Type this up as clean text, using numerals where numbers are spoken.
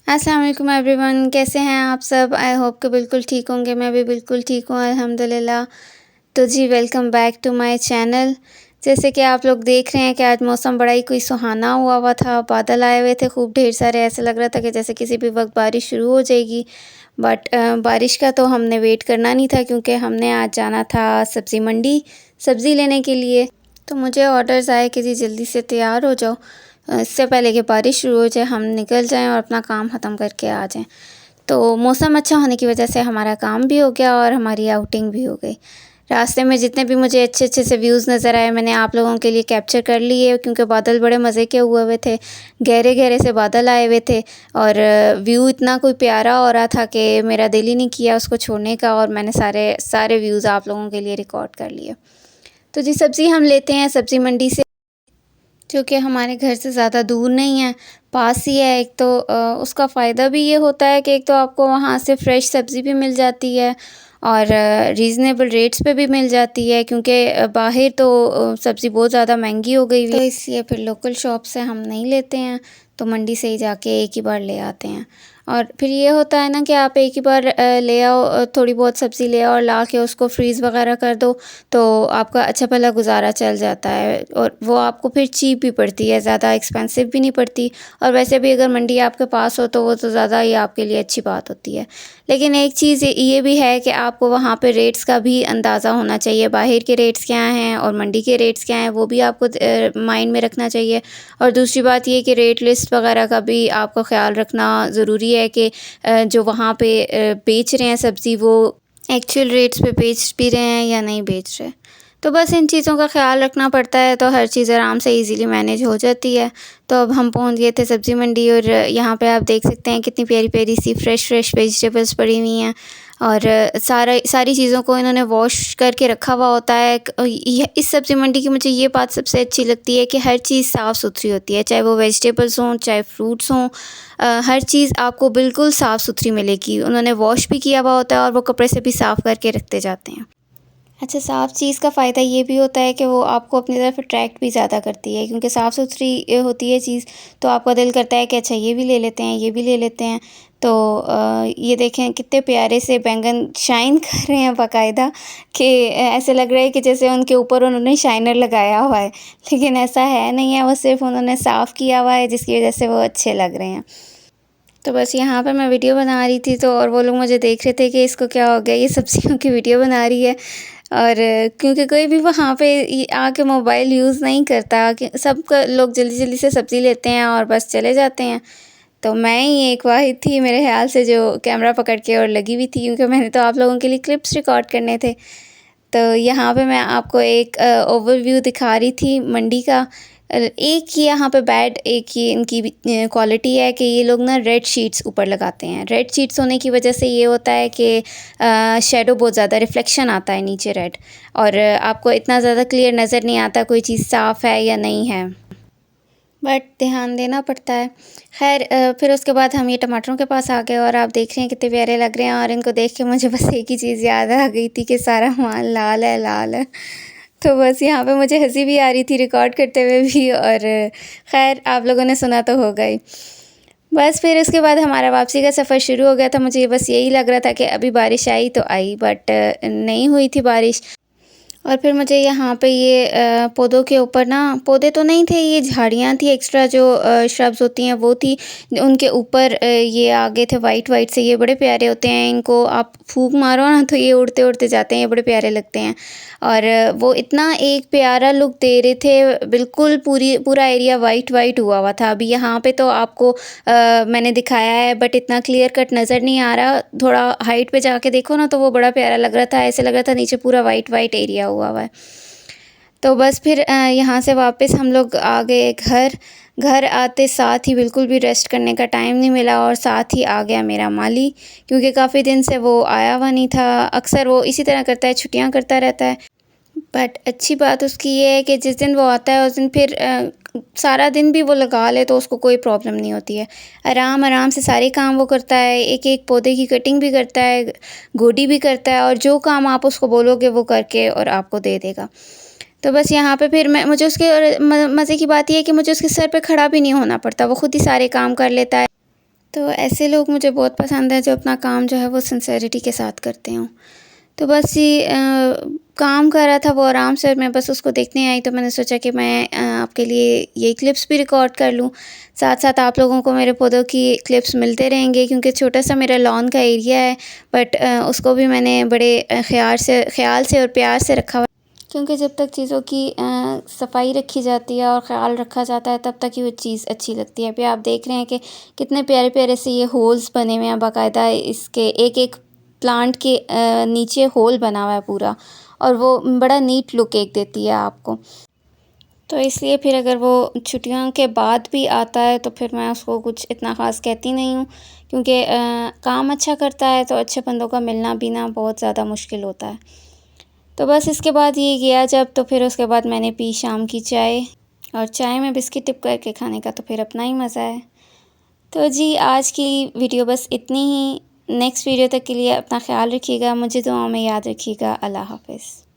अस्सलाम वालेकुम एवरीवन, कैसे हैं आप सब? आई होप कि बिल्कुल ठीक होंगे। मैं भी बिल्कुल ठीक हूँ अल्हम्दुलिल्लाह। तो जी welcome back to my channel. जैसे कि आप लोग देख रहे हैं कि आज मौसम बड़ा ही कोई सुहाना हुआ था, बादल आए हुए थे खूब ढेर सारे, ऐसा लग रहा था कि जैसे किसी भी वक्त बारिश शुरू हो जाएगी। बट बारिश का तो हमने वेट करना नहीं था क्योंकि हमने आज जाना था सब्ज़ी मंडी सब्ज़ी लेने के लिए। तो मुझे ऑर्डर्स आए कि जी जल्दी से तैयार हो जाओ, इससे पहले कि बारिश शुरू हो जाए, हम निकल जाएं और अपना काम ख़त्म करके आ जाएं। तो मौसम अच्छा होने की वजह से हमारा काम भी हो गया और हमारी आउटिंग भी हो गई। रास्ते में जितने भी मुझे अच्छे अच्छे से व्यूज़ नज़र आए, मैंने आप लोगों के लिए कैप्चर कर लिए क्योंकि बादल बड़े मज़े के हुए हुए थे, गहरे गहरे से बादल आए हुए थे और व्यू इतना कोई प्यारा हो रहा था कि मेरा दिल ही नहीं किया उसको छोड़ने का, और मैंने सारे सारे व्यूज़ आप लोगों के लिए रिकॉर्ड कर लिए। तो जी सब्ज़ी हम लेते हैं सब्ज़ी मंडी से, जो कि हमारे घर से ज़्यादा दूर नहीं है, पास ही है। एक तो उसका फ़ायदा भी ये होता है कि एक तो आपको वहाँ से फ्रेश सब्ज़ी भी मिल जाती है और रीज़नेबल रेट्स पे भी मिल जाती है, क्योंकि बाहर तो सब्ज़ी बहुत ज़्यादा महंगी हो गई हुई है। तो इसलिए फिर लोकल शॉप से हम नहीं लेते हैं, तो मंडी से ही जाके एक ही बार ले आते हैं। और फिर ये होता है ना कि आप एक ही बार ले आओ, थोड़ी बहुत सब्ज़ी ले आओ और ला के उसको फ्रीज़ वगैरह कर दो, तो आपका अच्छा भला गुज़ारा चल जाता है और वो आपको फिर चीप भी पड़ती है, ज़्यादा एक्सपेंसिव भी नहीं पड़ती। और वैसे भी अगर मंडी आपके पास हो तो वो तो ज़्यादा ही आपके लिए अच्छी बात होती है। लेकिन एक चीज़ ये भी है कि आपको वहाँ पे रेट्स का भी अंदाज़ा होना चाहिए, बाहर के रेट्स क्या हैं और मंडी के रेट्स क्या हैं, वो भी आपको माइंड में रखना चाहिए। और दूसरी बात ये कि रेट लिस्ट वगैरह का भी आपको ख़्याल रखना ज़रूरी है कि जो वहाँ पे बेच रहे हैं सब्ज़ी, वो एक्चुअल रेट्स पे बेच भी रहे हैं या नहीं बेच रहे। तो बस इन चीज़ों का ख़्याल रखना पड़ता है, तो हर चीज़ आराम से इजीली मैनेज हो जाती है। तो अब हम पहुँच गए थे सब्ज़ी मंडी और यहाँ पे आप देख सकते हैं कितनी प्यारी-प्यारी सी फ्रेश वेजिटेबल्स पड़ी हुई हैं और सारी चीज़ों को इन्होंने वॉश करके रखा हुआ होता है। इस सब्ज़ी मंडी की मुझे ये बात सबसे अच्छी लगती है कि हर चीज़ साफ़-सुथरी होती है, चाहे वो वेजिटेबल्स हों, चाहे फ्रूट्स हों, हर चीज़ आपको बिल्कुल साफ़-सुथरी मिलेगी। उन्होंने वॉश भी किया हुआ होता है और वो कपड़े से भी साफ़ करके रखते जाते हैं। अच्छा, साफ़ चीज़ का फ़ायदा ये भी होता है कि वो आपको अपनी तरफ अट्रैक्ट भी ज़्यादा करती है, क्योंकि साफ़-सुथरी होती है चीज़, तो आपका दिल करता है कि अच्छा ये भी ले लेते हैं, ये भी ले लेते हैं। तो ये देखें कितने प्यारे से बैंगन शाइन कर रहे हैं बाकायदा, कि ऐसे लग रहा है कि जैसे उनके ऊपर उन्होंने शाइनर लगाया हुआ है, लेकिन ऐसा है नहीं है, वो सिर्फ़ उन्होंने साफ़ किया हुआ है जिसकी वजह से वो अच्छे लग रहे हैं। तो बस यहाँ पे मैं वीडियो बना रही थी, तो और वो लोग मुझे देख रहे थे कि इसको क्या हो गया, ये सब्जियों की वीडियो बना रही है। और क्योंकि कोई भी वहाँ पे आके मोबाइल यूज़ नहीं करता, कि सब लोग जल्दी जल्दी से सब्ज़ी लेते हैं और बस चले जाते हैं। तो मैं ही एक वाहिद थी मेरे ख्याल से जो कैमरा पकड़ के और लगी हुई थी, क्योंकि मैंने तो आप लोगों के लिए क्लिप्स रिकॉर्ड करने थे। तो यहाँ पे मैं आपको एक ओवरव्यू दिखा रही थी मंडी का। एक ही यहाँ पे बैड एक ही इनकी क्वालिटी है कि ये लोग ना रेड शीट्स ऊपर लगाते हैं। रेड शीट्स होने की वजह से ये होता है कि शैडो बहुत ज़्यादा रिफ्लेक्शन आता है नीचे रेड, और आपको इतना ज़्यादा क्लियर नज़र नहीं आता कोई चीज़ साफ़ है या नहीं है, बट ध्यान देना पड़ता है। ख़ैर फिर उसके बाद हम ये टमाटरों के पास आ गए और आप देख रहे हैं कितने प्यारे लग रहे हैं, और इनको देख के मुझे बस एक ही चीज़ याद आ गई थी कि सारा माल लाल है, लाल है। तो बस यहाँ पे मुझे हँसी भी आ रही थी रिकॉर्ड करते हुए भी, और ख़ैर आप लोगों ने सुना तो होगा ही। बस फिर उसके बाद हमारा वापसी का सफ़र शुरू हो गया था। मुझे बस यही लग रहा था कि अभी बारिश आई तो आई, बट नहीं हुई थी बारिश। और फिर मुझे यहाँ पे ये पौधों के ऊपर ना, पौधे तो नहीं थे, ये झाड़ियाँ थी एक्स्ट्रा जो श्रब्स होती हैं वो थी, उनके ऊपर ये आगे थे वाइट वाइट से, ये बड़े प्यारे होते हैं। इनको आप फूंक मारो ना तो ये उड़ते उड़ते जाते हैं, ये बड़े प्यारे लगते हैं। और वो इतना एक प्यारा लुक दे रहे थे, बिल्कुल पूरा एरिया वाइट वाइट हुआ हुआ था। अभी यहाँ पे तो आपको मैंने दिखाया है बट इतना क्लियर कट नज़र नहीं आ रहा, थोड़ा हाइट पे जाके देखो ना तो वो बड़ा प्यारा लग रहा था, ऐसे लग रहा था नीचे पूरा वाइट वाइट एरिया हुआ हुआ है। तो बस फिर यहाँ से वापस हम लोग आ गए घर। घर आते साथ ही बिल्कुल भी रेस्ट करने का टाइम नहीं मिला, और साथ ही आ गया मेरा माली, क्योंकि काफ़ी दिन से वो आया हुआ नहीं था। अक्सर वो इसी तरह करता है, छुट्टियाँ करता रहता है। बट अच्छी बात उसकी ये है कि जिस दिन वो आता है उस दिन फिर सारा दिन भी वो लगा ले तो उसको कोई प्रॉब्लम नहीं होती है। आराम आराम से सारे काम वो करता है, एक एक पौधे की कटिंग भी करता है, गोडी भी करता है, और जो काम आप उसको बोलोगे वो करके और आपको दे देगा। तो बस यहाँ पे फिर मुझे उसके, और मज़े की बात ये है कि मुझे उसके सर पे खड़ा भी नहीं होना पड़ता, वो खुद ही सारे काम कर लेता है। तो ऐसे लोग मुझे बहुत पसंद है जो अपना काम जो है वो सिंसेरिटी के साथ करते हों। तो बस ये काम कर रहा था वो आराम से, मैं बस उसको देखने आई, तो मैंने सोचा कि मैं आपके लिए ये क्लिप्स भी रिकॉर्ड कर लूँ। साथ साथ आप लोगों को मेरे पौधों की क्लिप्स मिलते रहेंगे, क्योंकि छोटा सा मेरा लॉन का एरिया है, बट उसको भी मैंने बड़े ख़्याल से और प्यार से रखा हुआ, क्योंकि जब तक चीज़ों की सफाई रखी जाती है और ख़्याल रखा जाता है तब तक ही वो चीज़ अच्छी लगती है। अभी आप देख रहे हैं कि कितने प्यारे प्यारे से ये होल्स बने हुए हैं, बाकायदा इसके एक एक प्लांट के नीचे होल बना हुआ है पूरा, और वो बड़ा नीट लुक एक देती है आपको। तो इसलिए फिर अगर वो छुट्टियों के बाद भी आता है तो फिर मैं उसको कुछ इतना ख़ास कहती नहीं हूँ, क्योंकि काम अच्छा करता है तो अच्छे बंदों का मिलना बिना बहुत ज़्यादा मुश्किल होता है। तो बस इसके बाद ये गया जब, तो फिर उसके बाद मैंने पी शाम की चाय, और चाय में बिस्किट टिप करके खाने का तो फिर अपना ही मज़ा है। तो जी, आज की वीडियो बस इतनी ही। नेक्स्ट वीडियो तक के लिए अपना ख़्याल रखिएगा, मुझे दुआओं में याद रखिएगा। अल्लाह हाफ़िज़।